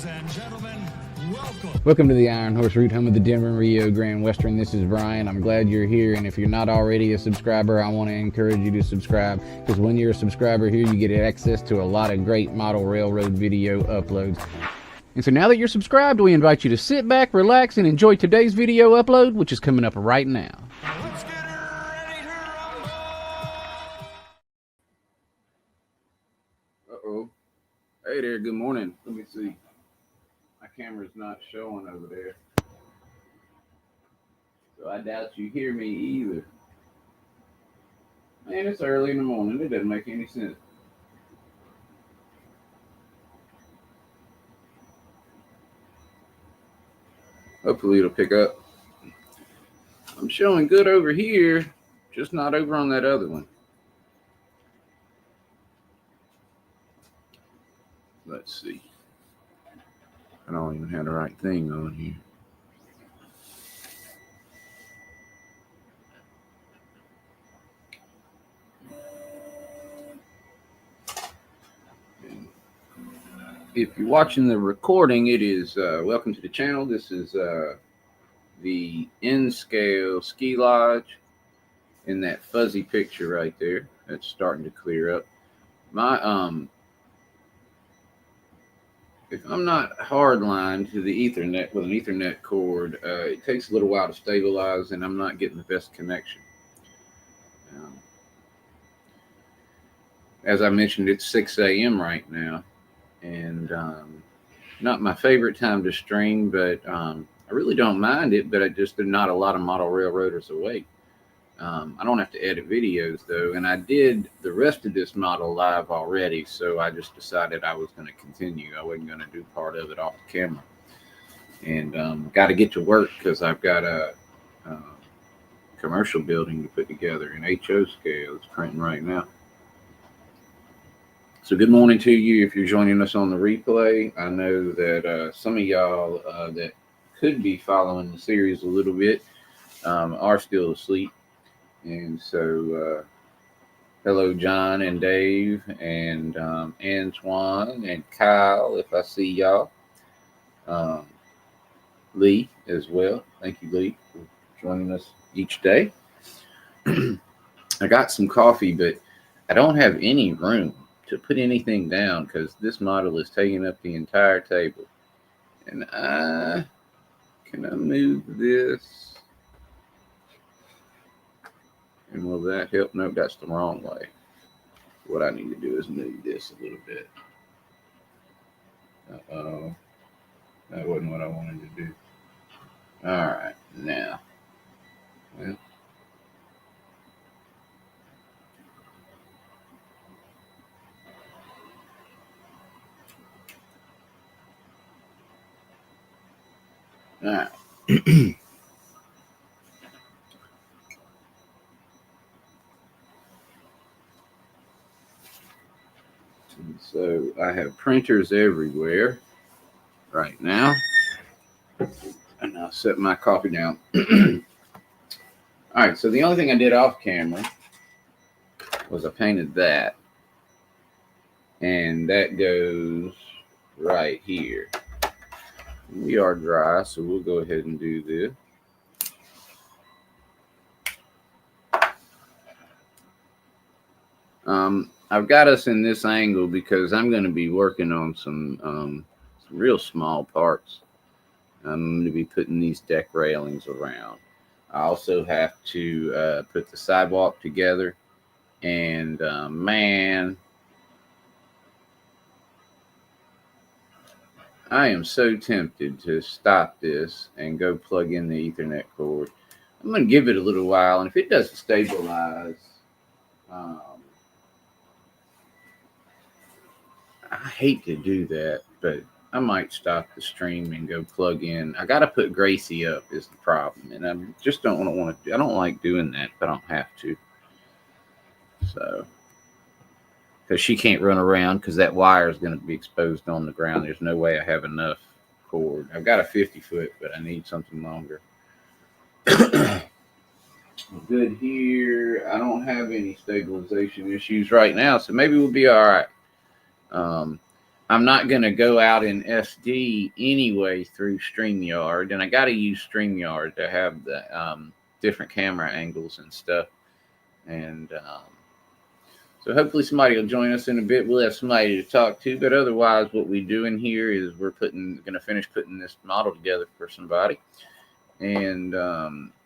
Ladies and gentlemen, welcome. Welcome to the Iron Horse Route, home of the Denver Rio Grande Western. This is Brian. I'm glad you're here, and if you're not already a subscriber, I want to encourage you to subscribe, because when you're a subscriber here, you get access to a lot of great model railroad video uploads. And so now that you're subscribed, we invite you to sit back, relax, and enjoy today's video upload, which is coming up right now. Let's get ready to rumble. Uh-oh. Hey there, good morning. Let me see. My camera's not showing over there. So I doubt you hear me either. Man, it's early in the morning. It doesn't make any sense. Hopefully it'll pick up. I'm showing good over here, just not over on that other one. Let's see. I don't even have the right thing on here. If you're watching the recording, it is welcome to the channel. This is the N-Scale Ski Lodge in that fuzzy picture right there. That's starting to clear up. If I'm not hardlined to the Ethernet with an Ethernet cord, it takes a little while to stabilize, and I'm not getting the best connection. As I mentioned, it's 6 a.m. right now, and not my favorite time to stream, but I really don't mind it. But there's not a lot of model railroaders awake. I don't have to edit videos though, and I did the rest of this model live already, so I just decided I was going to continue. I wasn't going to do part of it off the camera, and got to get to work because I've got a commercial building to put together in HO scale. It's printing right now. So good morning to you if you're joining us on the replay. I know that some of y'all that could be following the series a little bit are still asleep. And so hello, John and Dave and Antoine and Kyle, if I see y'all. Lee as well. Thank you, Lee, for joining us each day. I got some coffee, but I don't have any room to put anything down because this model is taking up the entire table. And can I move this? And will that help? No, that's the wrong way. What I need to do is move this a little bit. Uh-oh. That wasn't what I wanted to do. All right, now. Well. All right. So I have printers everywhere right now. And I'll set my coffee down. All right, so the only thing I did off camera was I painted that. And that goes right here. We are dry, so we'll go ahead and do this. I've got us in this angle because I'm going to be working on some real small parts. I'm going to be putting these deck railings around. I also have to put the sidewalk together. And man, I am so tempted to stop this and go plug in the Ethernet cord. I'm going to give it a little while, and if it doesn't stabilize, I hate to do that, but I might stop the stream and go plug in. I got to put Gracie up is the problem, and I just don't want to. I don't like doing that, but I don't have to. So, because she can't run around because that wire is going to be exposed on the ground. There's no way I have enough cord. I've got a 50-foot, but I need something longer. Good here. I don't have any stabilization issues right now, so maybe we'll be all right. I'm not going to go out in SD anyway through StreamYard, and I got to use StreamYard to have the different camera angles and stuff. And so hopefully somebody will join us in a bit. We'll have somebody to talk to, but otherwise what we're doing here is we're going to finish putting this model together for somebody. And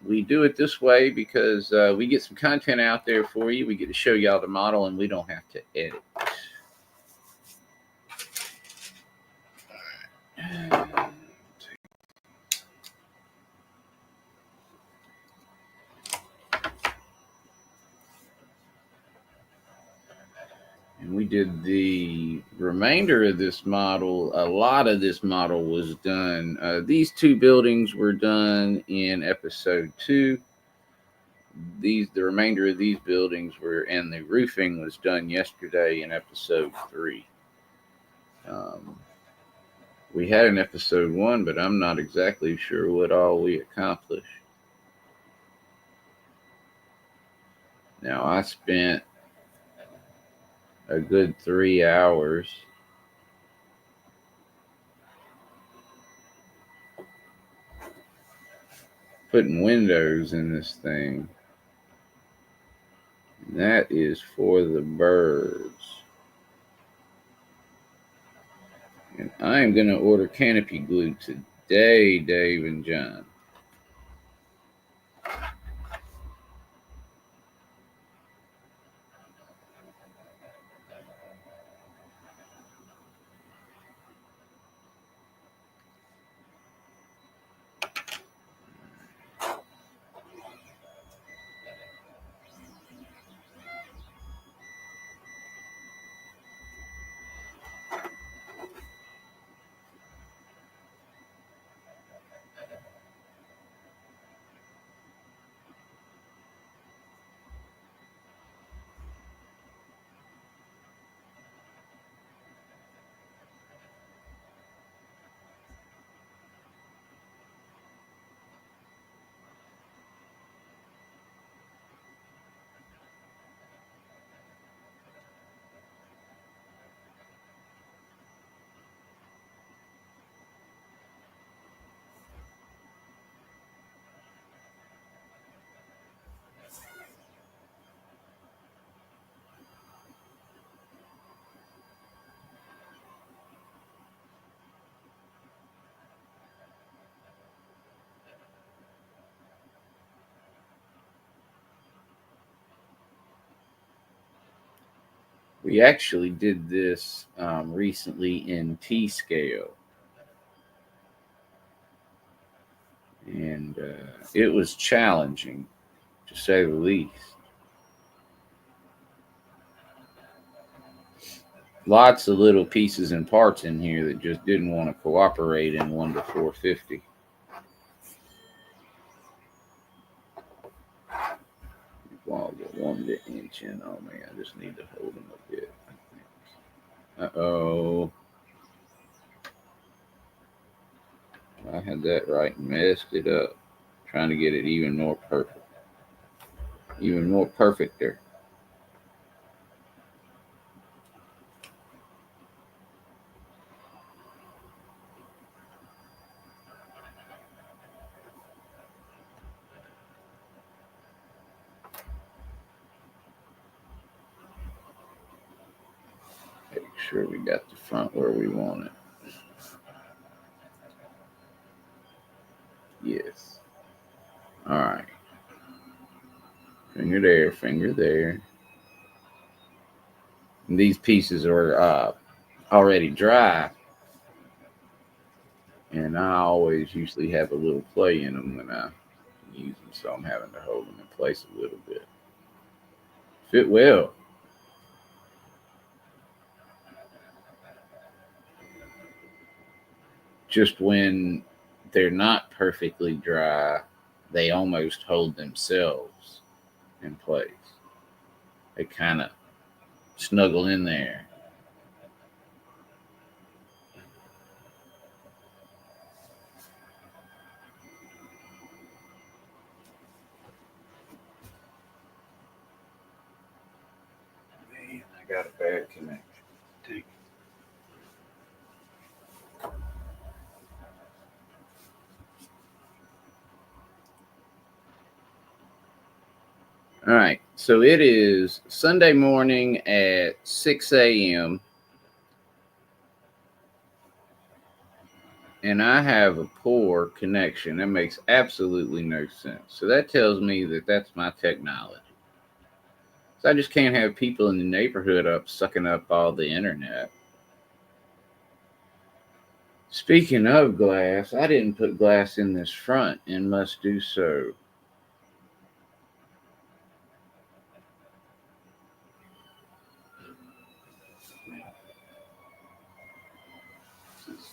we do it this way because we get some content out there for you. We get to show y'all the model, and we don't have to edit. And we did the remainder of this model. A lot of this model was done. These two buildings were done in episode 2. The remainder of these buildings were, and the roofing was done yesterday in episode 3. We had an episode 1, but I'm not exactly sure what all we accomplished. Now, I spent a good 3 hours putting windows in this thing. And that is for the birds. And I am going to order canopy glue today, Dave and John. We actually did this recently in T-scale. And it was challenging, to say the least. Lots of little pieces and parts in here that just didn't want to cooperate in 1:450. Well, I'll get 1 inch in on me. I just need to hold them a bit. Uh-oh. I had that right and messed it up. Trying to get it even more perfect. Even more perfect there. Make sure we got the front where we want it. Yes. All right. Finger there, finger there. And these pieces are already dry. And I always usually have a little play in them when I use them, so I'm having to hold them in place a little bit. Fit well. Just when they're not perfectly dry, they almost hold themselves in place. They kind of snuggle in there. Man, I got a bad connection. Dang. All right. So it is Sunday morning at 6 a.m. and I have a poor connection. That makes absolutely no sense. So that tells me that that's my technology. So I just can't have people in the neighborhood sucking up all the internet. Speaking of glass, I didn't put glass in this front and must do so.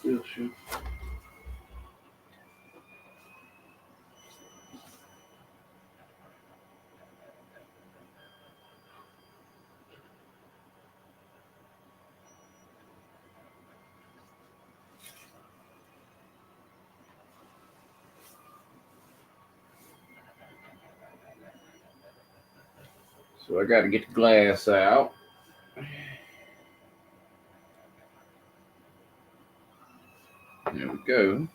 Still shoot. So I got to get the glass out. There we go.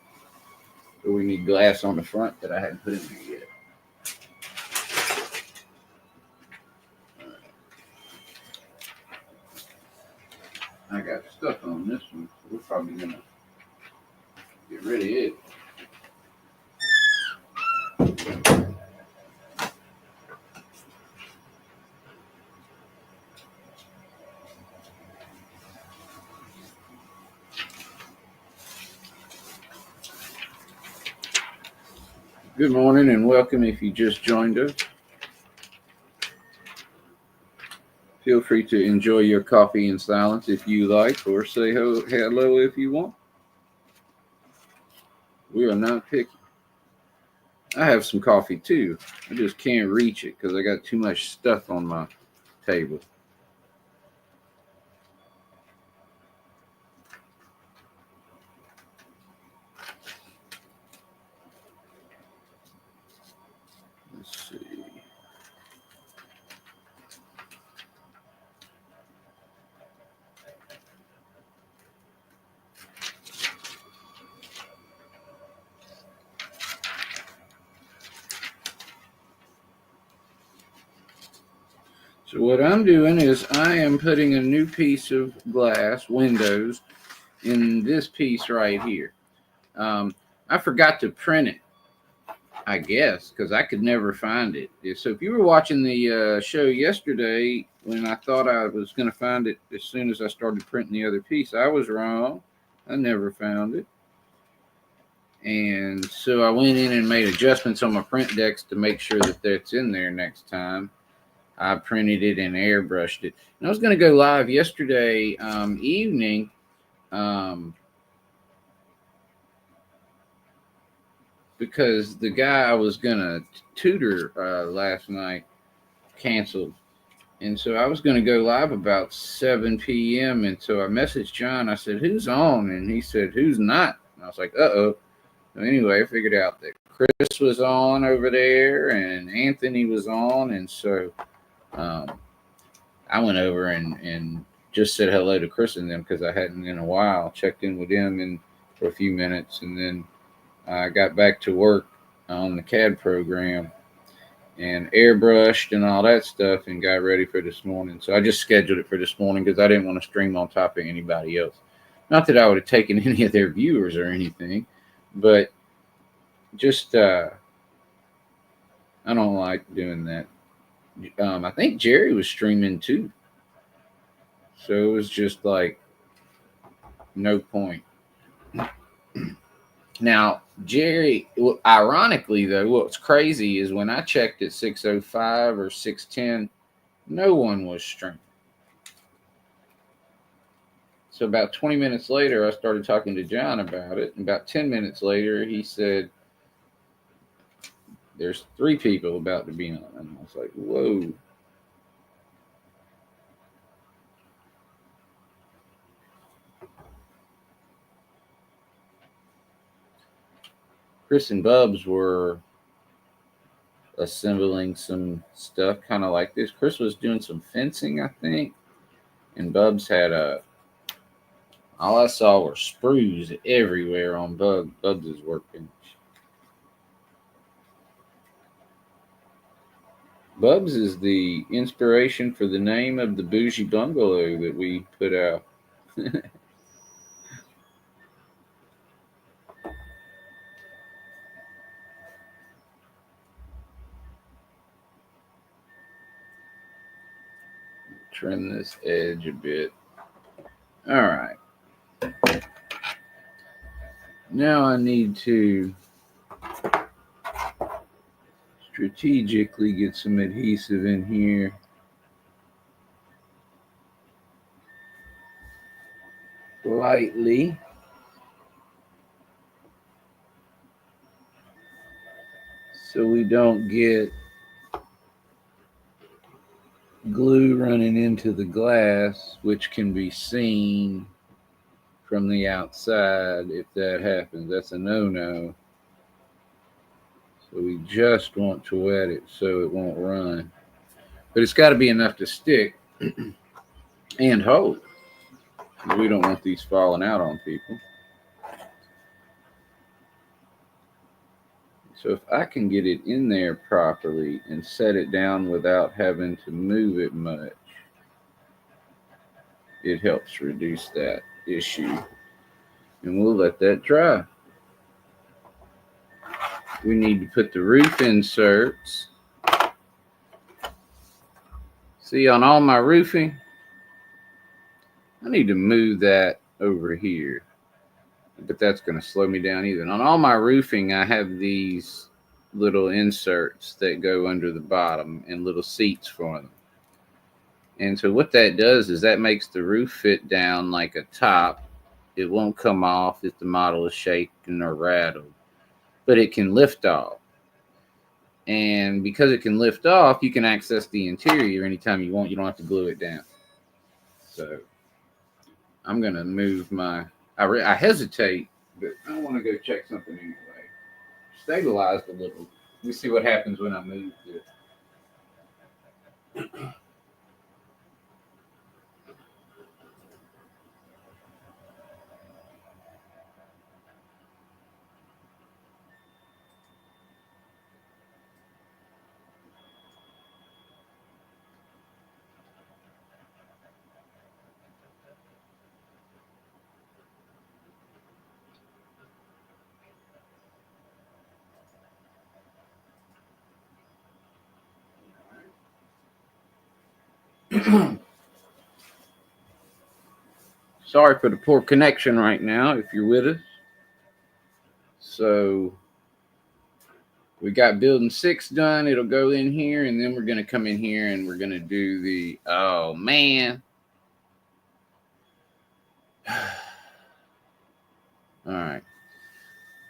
So we need glass on the front that I hadn't put in there yet. I got stuff on this one, so we're probably gonna get rid of it. Good morning and welcome if you just joined us. Feel free to enjoy your coffee in silence if you like, or say hello if you want. We are not picky. I have some coffee too. I just can't reach it because I got too much stuff on my table. Let's see. So what I'm doing is I am putting a new piece of glass windows in this piece right here. I forgot to print it, I guess, because I could never find it. So if you were watching the show yesterday, when I thought I was going to find it as soon as I started printing the other piece, I was wrong. I never found it. And so I went in and made adjustments on my print decks to make sure that that's in there next time. I printed it and airbrushed it. And I was going to go live yesterday evening. Because the guy I was going to tutor last night canceled. And so I was going to go live about 7 p.m. And so I messaged John. I said, who's on? And he said, who's not? And I was like, uh-oh. So anyway, I figured out that Chris was on over there and Anthony was on. And so I went over and just said hello to Chris and them because I hadn't in a while. Checked in with them for a few minutes. And then I got back to work on the CAD program and airbrushed and all that stuff and got ready for this morning. So I just scheduled it for this morning because I didn't want to stream on top of anybody else. Not that I would have taken any of their viewers or anything, but just I don't like doing that. I think Jerry was streaming too. So it was just like no point. Now, Jerry, ironically, though, what's crazy is when I checked at 6:05 or 6:10, no one was streaming. So about 20 minutes later, I started talking to John about it. And about 10 minutes later, he said, there's 3 people about to be on. And I was like, whoa. Chris and Bubs were assembling some stuff kind of like this. Chris was doing some fencing, I think, and Bubs had all I saw were sprues everywhere on Bubs' workbench. Bubs is the inspiration for the name of the bougie bungalow that we put out. Trim this edge a bit. All right. Now I need to strategically get some adhesive in here. Lightly. So we don't get glue running into the glass, which can be seen from the outside. If that happens, that's a no-no. So we just want to wet it so it won't run. But it's got to be enough to stick and hold. We don't want these falling out on people. So if I can get it in there properly and set it down without having to move it much, it helps reduce that issue. And we'll let that dry. We need to put the roof inserts. See, on all my roofing, I need to move that over here. But that's going to slow me down even. On all my roofing, I have these little inserts that go under the bottom and little seats for them. And so what that does is that makes the roof fit down like a top. It won't come off if the model is shaken or rattled, but it can lift off. And because it can lift off, you can access the interior anytime you want. You don't have to glue it down. So I'm going to move my, I hesitate, but I want to go check something anyway. Stabilized a little. Let me see what happens when I move this. Sorry for the poor connection right now if you're with us. So we got building 6 done. It'll go in here, and then we're going to come in here and we're going to do the, oh man. All right.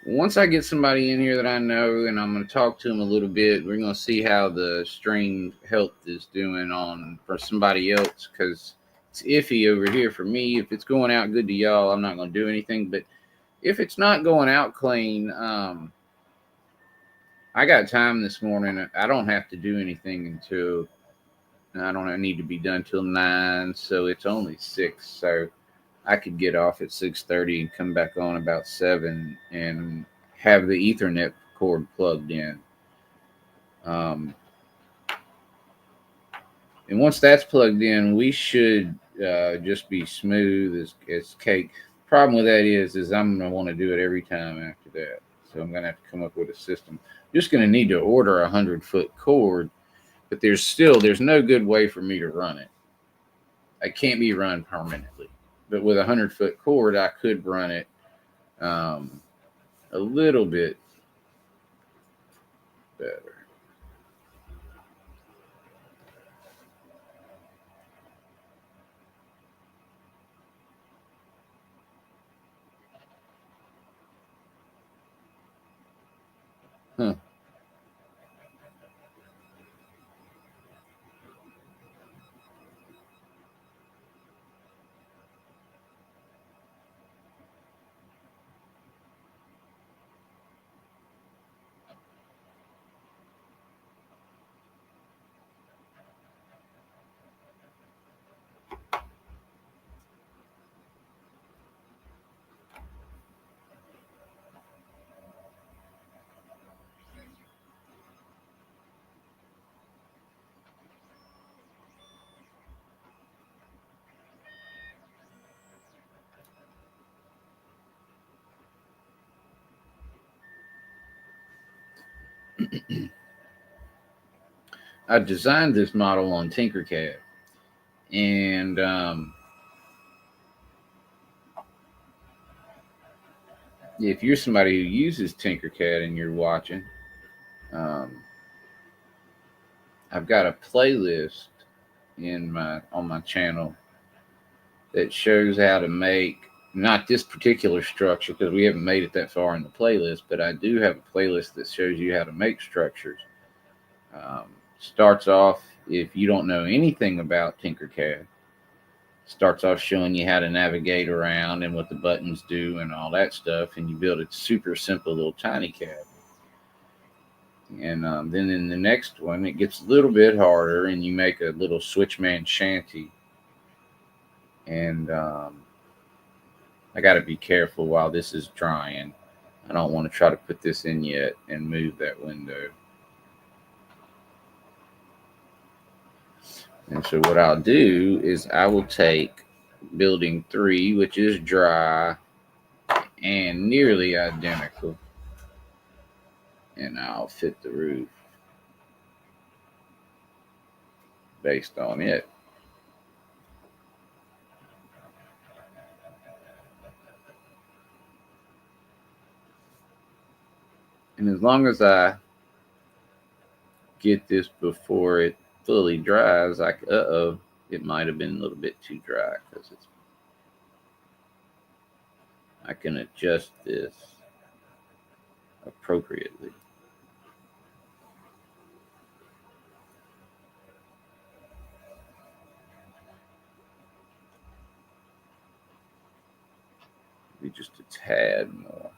Once I get somebody in here that I know, and I'm going to talk to them a little bit, we're going to see how the string health is doing on for somebody else, because it's iffy over here for me. If it's going out good to y'all, I'm not going to do anything. But if it's not going out clean, I got time this morning. I don't have to do anything until, I don't need to be done till 9, so it's only 6. So I could get off at 6:30 and come back on about 7 and have the Ethernet cord plugged in. And once that's plugged in, we should just be smooth as cake. Problem with that is I'm going to want to do it every time after that. So I'm going to have to come up with a system. Just going to need to order a 100-foot cord, but there's no good way for me to run it. It can't be run permanently. But with a 100-foot cord, I could run it a little bit better. Huh. I designed this model on Tinkercad, and if you're somebody who uses Tinkercad and you're watching, um, I've got a playlist on my channel that shows how to make not this particular structure because we haven't made it that far in the playlist, but I do have a playlist that shows you how to make structures. Starts off, if you don't know anything about Tinkercad, starts off showing you how to navigate around and what the buttons do and all that stuff, and you build a super simple little tiny cabin. And then in the next one, it gets a little bit harder, and you make a little switchman shanty. And I got to be careful while this is drying. I don't want to try to put this in yet and move that window. And so what I'll do is I will take building 3, which is dry and nearly identical, and I'll fit the roof based on it. And as long as I get this before it fully dries, it might have been a little bit too dry because I can adjust this appropriately. Maybe just a tad more.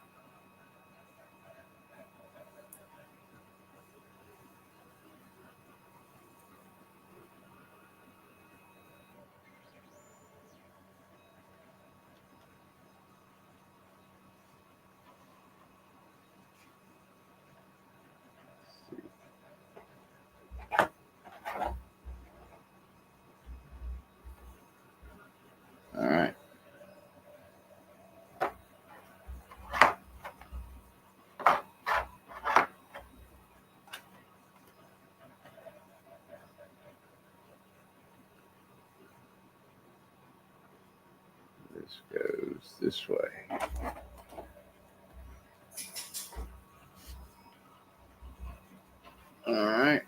All right. This goes this way. All right.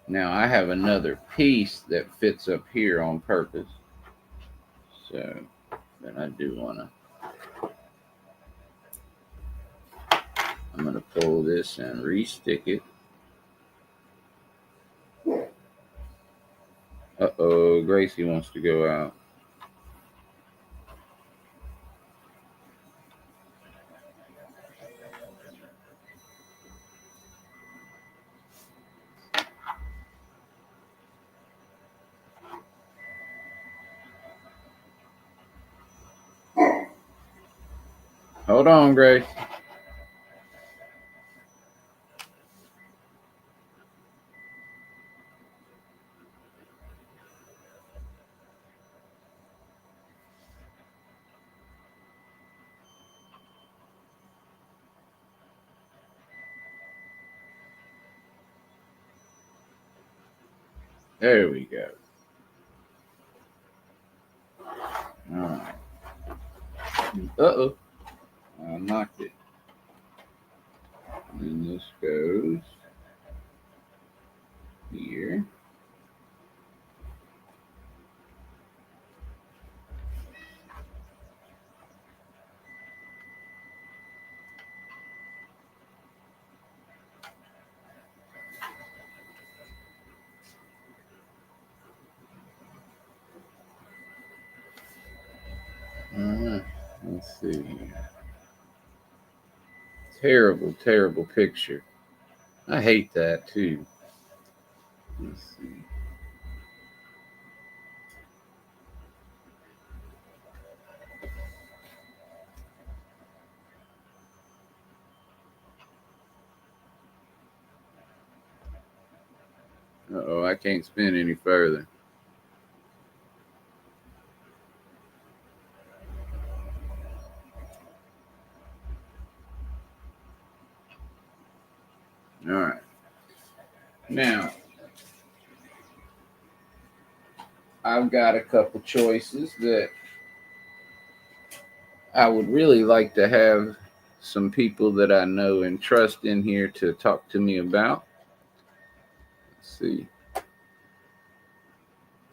Now I have another piece that fits up here on purpose. So then I do want to, I'm going to pull this and re-stick it. Uh-oh, Gracie wants to go out. Hold on, Grace. There we go. All right. Uh-oh. I knocked it. And this goes here. All right. Let's see. Terrible, terrible picture. I hate that too. Let's see. Uh-oh, I can't spin any further. All right. Now, I've got a couple choices that I would really like to have some people that I know and trust in here to talk to me about. Let's see.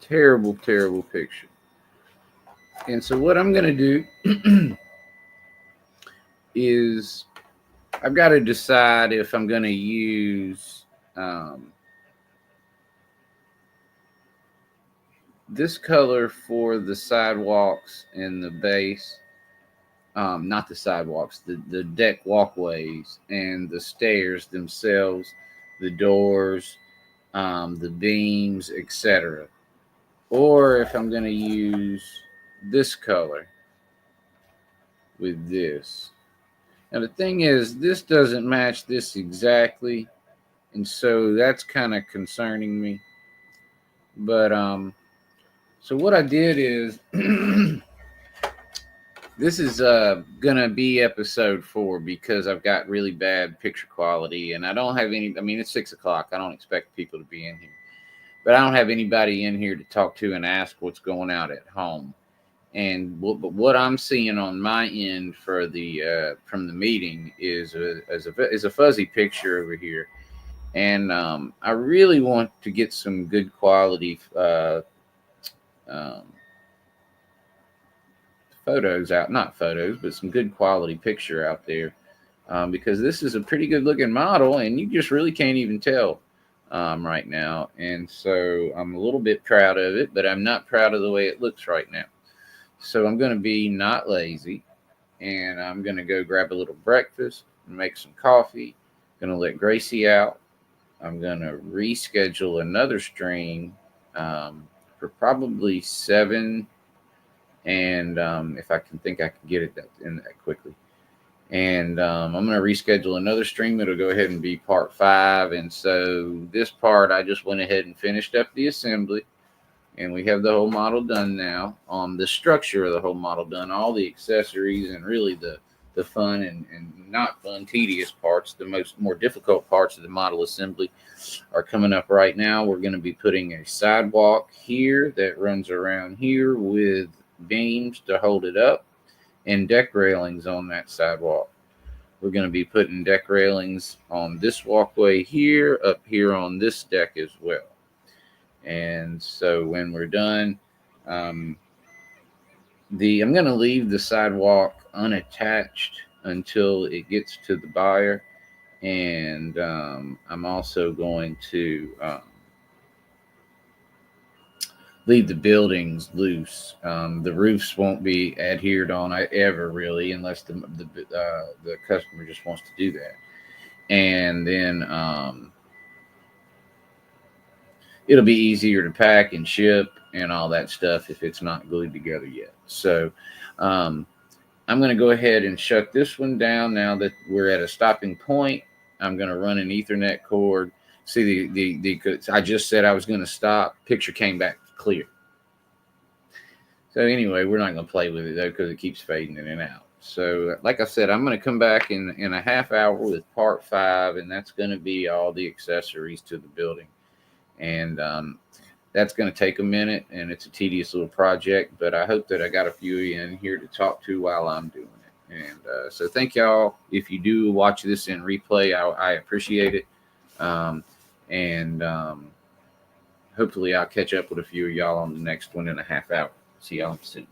Terrible, terrible picture. And so, what I'm going to do is I've got to decide if I'm going to use this color for the sidewalks and the base. Not the sidewalks, the deck walkways and the stairs themselves, the doors, the beams, etc. Or if I'm going to use this color with this. Now the thing is, this doesn't match this exactly, and so that's kind of concerning me. But so what I did is this is gonna be episode 4 because I've got really bad picture quality and I don't have any. I mean, it's 6 o'clock. I don't expect people to be in here, but I don't have anybody in here to talk to and ask what's going out at home. And what I'm seeing on my end for the from the meeting is a fuzzy picture over here, and I really want to get some good quality photos out, not photos, but some good quality picture out there, because this is a pretty good looking model, and you just really can't even tell right now. And so I'm a little bit proud of it, but I'm not proud of the way it looks right now. So I'm going to be not lazy, and I'm going to go grab a little breakfast and make some coffee. Going to let Gracie out. I'm going to reschedule another stream for probably 7, and if I can get it in that quickly. And I'm going to reschedule another stream. It'll go ahead and be part 5. And so this part, I just went ahead and finished up the assembly. And we have the whole model done now. The structure of the whole model done, all the accessories, and really the fun and not fun, tedious parts, the more difficult parts of the model assembly are coming up right now. We're going to be putting a sidewalk here that runs around here with beams to hold it up and deck railings on that sidewalk. We're going to be putting deck railings on this walkway here, up here on this deck as well. And so when we're done, I'm going to leave the sidewalk unattached until it gets to the buyer. And I'm also going to leave the buildings loose. The roofs won't be adhered on ever really, unless the customer just wants to do that. And then it'll be easier to pack and ship and all that stuff if it's not glued together yet. So I'm going to go ahead and shut this one down now that we're at a stopping point. I'm going to run an Ethernet cord. See, I just said I was going to stop. Picture came back clear. So anyway, we're not going to play with it though because it keeps fading in and out. So like I said, I'm going to come back in a half hour with part 5, and that's going to be all the accessories to the building. And that's going to take a minute, and it's a tedious little project, but I hope that I got a few in here to talk to while I'm doing it. And so thank y'all. If you do watch this in replay, I appreciate it. And hopefully I'll catch up with a few of y'all on the next 1.5 hours. See y'all soon.